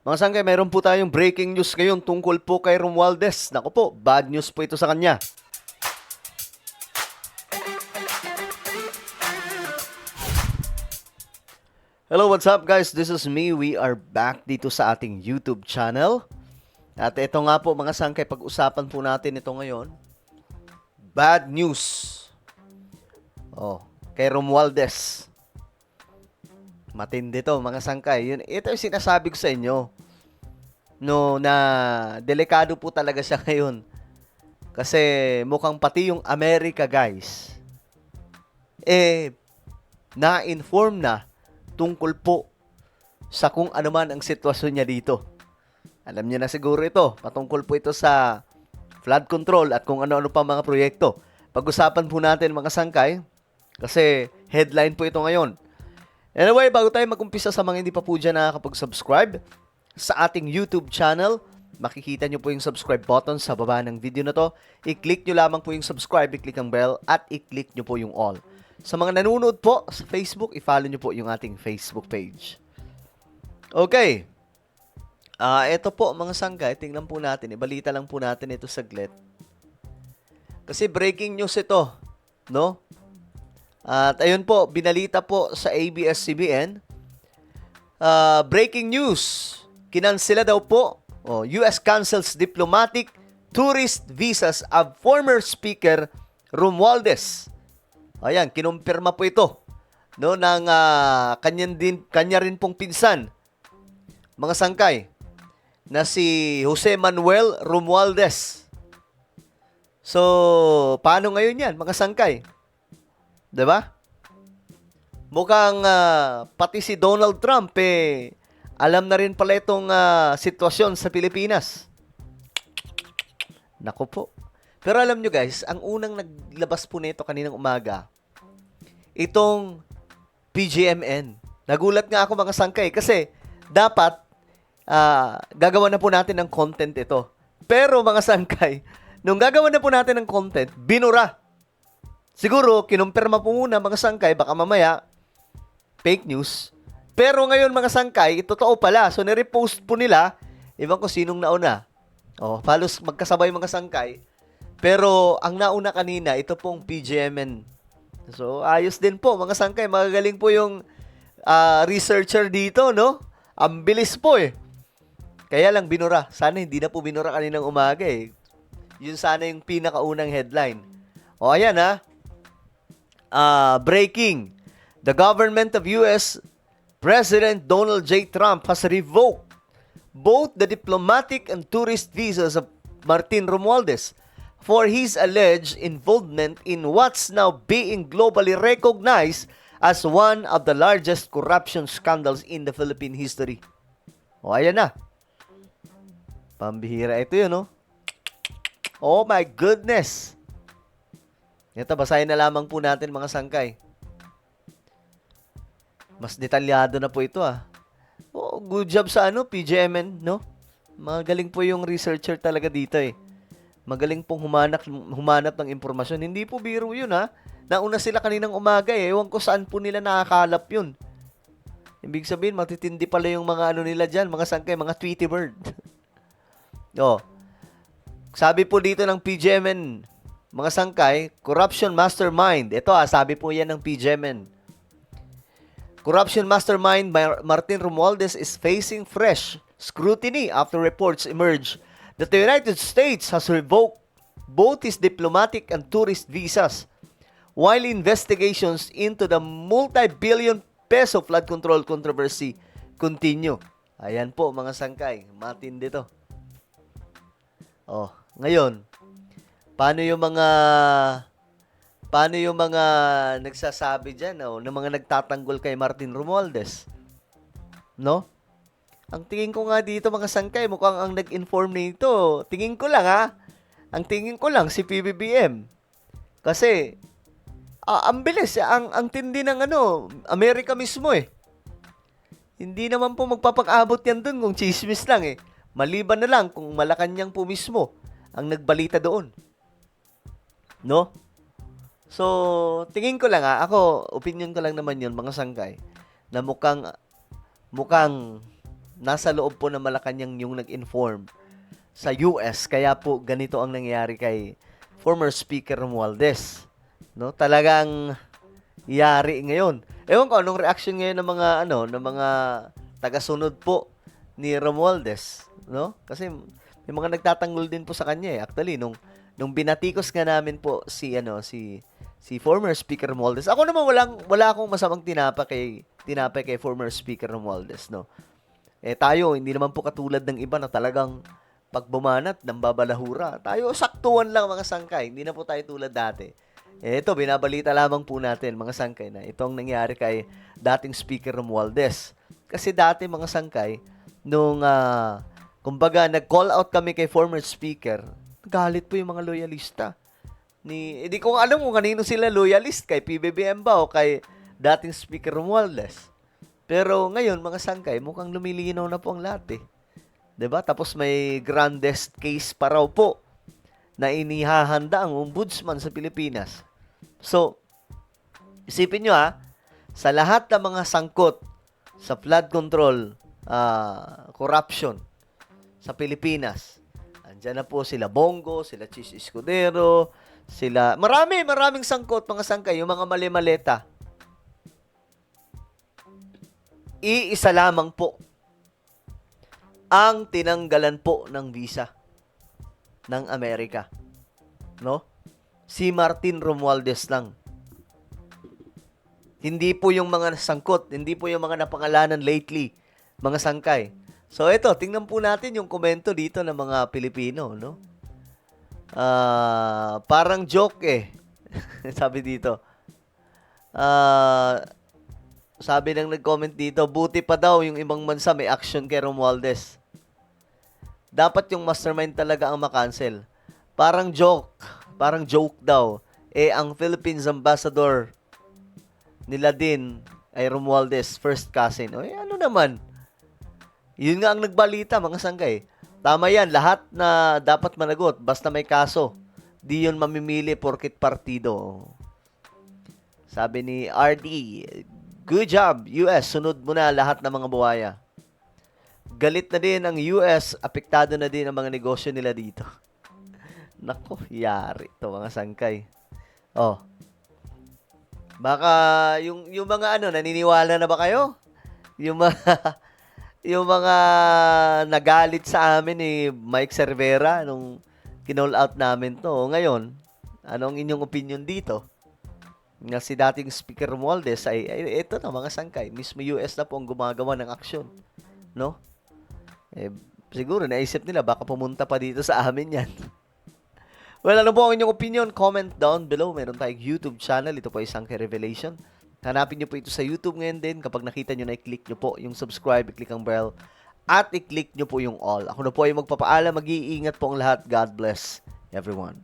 Mga sangkay, mayroon po tayong breaking news ngayon tungkol po kay Romualdez. Naku po, bad news po ito sa kanya. Hello, what's up guys? This is me. We are back dito sa ating YouTube channel. At ito nga po mga sangkay, pag-usapan po natin ito ngayon. Bad news. Kay Romualdez. Matindi to mga sangkay. Ito yung sinasabi ko sa inyo. No, na delikado po talaga siya ngayon. Kasi mukhang pati yung Amerika, guys, na-inform na tungkol po sa kung ano man ang sitwasyon niya dito. Alam niyo na siguro ito. Patungkol po ito sa flood control at kung ano-ano pa mga proyekto. Pag-usapan po natin mga sangkay kasi headline po ito ngayon. Anyway, bago tayo mag-umpisa, sa mga hindi pa po dyan nakakapag-subscribe sa ating YouTube channel, makikita nyo po yung subscribe button sa baba ng video na to. I-click nyo lamang po yung subscribe, i-click ang bell, at i-click nyo po yung all. Sa mga nanonood po sa Facebook, i-follow nyo po yung ating Facebook page. Okay. Ito po mga sangkay, tingnan po natin. Ibalita lang po natin ito saglit. Kasi breaking news ito, no? At ayun po, binalita po sa ABS-CBN. Breaking news. Kinansela daw po. US cancels diplomatic tourist visas of former Speaker Romualdez. Ayan, kinumpirma po ito, no, ng kanya rin pong pinsan, mga sangkay, na si Jose Manuel Romualdez. So, paano ngayon yan, mga sangkay? 'Di ba? Mukhang pati si Donald Trump alam na rin pala itong sitwasyon sa Pilipinas. Naku po. Pero alam nyo guys, ang unang naglabas po nito kaninang umaga, itong PGMN. Nagulat nga ako mga sangkay kasi dapat gagawa na po natin ng content ito. Pero mga sangkay, nung gagawa na po natin ng content, binura. Siguro, kinumpirma po muna mga sangkay, baka mamaya, fake news. Pero ngayon mga sangkay, totoo pala. So, nirepost po nila, iwan ko sinong nauna. Halos magkasabay mga sangkay. Pero, ang nauna kanina, ito pong PGMN. So, ayos din po mga sangkay. Magagaling po yung researcher dito, no? Ang bilis po Kaya lang binura. Sana hindi na po binura kaninang umaga Yun sana yung pinakaunang headline. Ayan breaking. The government of U.S. President Donald J. Trump has revoked both the diplomatic and tourist visas of Martin Romualdez for his alleged involvement in what's now being globally recognized as one of the largest corruption scandals in the Philippine history. Ayan na. Pambihira ito yun, Oh my goodness. Ito, basahin na lamang po natin mga sangkay. Mas detalyado na po ito good job sa PGMN, no? Magaling po yung researcher talaga dito Magaling pong humanap ng impormasyon. Hindi po biro yun Nauna sila kaninang umaga Ewan ko saan po nila nakakalap yun. Ibig sabihin, matitindi pala yung mga nila dyan, mga sangkay, mga Tweety Bird. Sabi po dito ng PGMN, mga sangkay, corruption mastermind. Ito sabi po yan ng PGMN. Corruption mastermind Martin Romualdez is facing fresh scrutiny after reports emerge that the United States has revoked both his diplomatic and tourist visas while investigations into the multi-billion peso flood control controversy continue. Ayan po mga sangkay, matindi to. Ngayon, paano yung mga nagsasabi dyan, ng mga nagtatanggol kay Martin Romualdez? No? Ang tingin ko nga dito mga sangkay, mukhang ang nag-inform nito, tingin ko lang ang tingin ko lang si PBBM. Kasi, ang bilis, ang tindi ng Amerika mismo Hindi naman po magpapag-abot yan dun kung chismis lang Maliban na lang kung Malacanang po mismo ang nagbalita doon. No? So, tingin ko lang ako, opinion ko lang naman yun, mga sangkay, na mukhang nasa loob po ng Malacanang yung nag-inform sa US. Kaya po ganito ang nangyayari kay former Speaker Romualdez. No? Talagang yari ngayon. Ewan ko anong reaction ngayon ng mga ng mga tagasunod po ni Romualdez, no? Kasi may mga nagtatanggol din po sa kanya eh. Actually, nung binatikos nga namin po si former Speaker Romualdez. Ako naman wala akong masamang tinapay kay former Speaker Romualdez, no. Eh tayo hindi naman po katulad ng iba na talagang pag bumanat ng babalahura. Tayo saktuhan lang mga sangkay. Hindi na po tayo tulad dati. Eh ito binabalita lamang po natin mga sangkay na itong nangyari kay dating Speaker Romualdez. Kasi dati mga sangkay nung kumbaga nag-call out kami kay former speaker, galit po yung mga loyalista. Hindi ko alam kung kanino sila loyalist, kay PBBM ba o kay dating Speaker Romualdez. Pero ngayon, mga sangkay, mukhang lumilinaw na po ang lahat eh. 'Di ba? Tapos may grandest case pa raw po na inihahanda ang ombudsman sa Pilipinas. So, isipin nyo sa lahat ng mga sangkot sa flood control, corruption sa Pilipinas, andyan na po sila Bongo, sila Chis Escudero, maraming sangkot, mga sangkay, yung mga mali-maleta. Iisa lamang po ang tinanggalan po ng visa ng Amerika. No? Si Martin Romualdez lang. Hindi po yung mga sangkot, hindi po yung mga napangalanan lately, mga sangkay. So ito, tingnan po natin yung komento dito ng mga Pilipino, no? Parang joke eh. Sabi dito. Sabi nang nag-comment dito, buti pa daw yung ibang bansa may action kay Romualdez. Dapat yung mastermind talaga ang makancel. Parang joke daw. Eh, ang Philippines ambassador nila din ay Romualdez, first cousin. O, ano naman? Yun nga ang nagbalita, mga sanggay. Tama yan, lahat na dapat managot, basta may kaso. Di yun mamimili porkit partido. Sabi ni RD, good job, US, sunod mo na lahat ng mga buhaya. Galit na din ang US, apektado na din ang mga negosyo nila dito. Nako, yari to mga sangkay. Oh. Baka yung mga naniniwala na ba kayo? Yung mga yung mga nagalit sa amin ni Mike Cervera nung kinall out namin to. Ngayon, anong inyong opinion dito? Nga si dating Speaker Romualdez ay ito na mga sangkay. Mismo US na po ang gumagawa ng aksyon. No? Eh, siguro naisip nila baka pumunta pa dito sa amin yan. Well, ano po ang inyong opinion? Comment down below. Meron tayong YouTube channel. Ito po ay Sangkay Revelation. Hanapin nyo po ito sa YouTube ngayon din. Kapag nakita nyo na, i-click nyo po yung subscribe, i-click ang bell, at i-click nyo po yung all. Ako na po ay magpapaalam. Mag-iingat po ang lahat. God bless everyone.